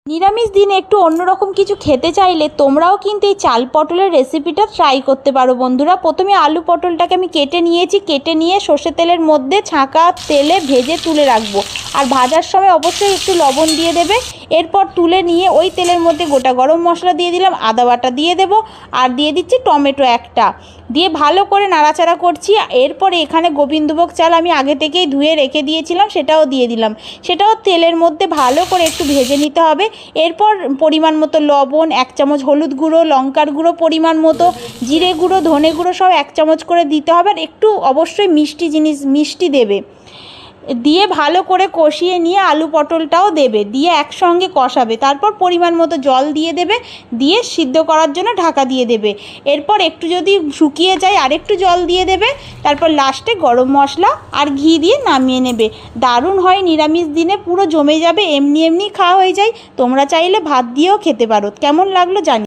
নিরামিষ দিনে একটু অন্যরকম কিছু খেতে চাইলে তোমরাও কিন্তু এই চাল পটলের রেসিপিটা ট্রাই করতে পারো বন্ধুরা। প্রথমে আলু পটলটাকে আমি কেটে নিয়েছি, কেটে নিয়ে সর্ষের তেলের মধ্যে ছাঁকা তেলে ভেজে তুলে রাখবো। আর ভাজার সময় অবশ্যই একটু লবণ দিয়ে দেবে। এরপর তুলে নিয়ে ওই তেলের মধ্যে গোটা গরম মশলা দিয়ে দিলাম, আদা বাটা দিয়ে দেবো, আর দিয়ে দিচ্ছি টমেটো একটা, দিয়ে ভালো করে নাড়াচাড়া করছি। এরপর এখানে গোবিন্দভোগ চাল আমি আগে থেকেই ধুয়ে রেখে দিয়েছিলাম, সেটাও দিয়ে দিলাম। সেটাও তেলের মধ্যে ভালো করে একটু ভেজে নিতে হবে। এরপর পরিমাণ মতো লবণ, 1 চামচ হলুদ গুঁড়ো, লঙ্কার গুঁড়ো পরিমাণ মতো, জিরে গুঁড়ো, ধনে গুঁড়ো সব 1 চামচ করে দিতে হবে। আর একটু অবশ্যই মিষ্টি দেবে, দিয়ে ভালো করে কষিয়ে নিয়ে আলু পটলটাও দেবে, দিয়ে একসঙ্গে কষাবে। তারপর পরিমাণ মতো জল দিয়ে দেবে, দিয়ে সিদ্ধ করার জন্য ঢাকা দিয়ে দেবে। এরপর একটু যদি শুকিয়ে যায় আরেকটু জল দিয়ে দেবে। তারপর লাস্টে গরম মশলা আর ঘি দিয়ে নামিয়ে নেবে। দারুণ হয়, নিরামিষ দিনে পুরো জমে যাবে, এমনি এমনি খাওয়া হয়ে যায়। তোমরা চাইলে ভাত দিয়েও খেতে পারো। কেমন লাগলো জানি।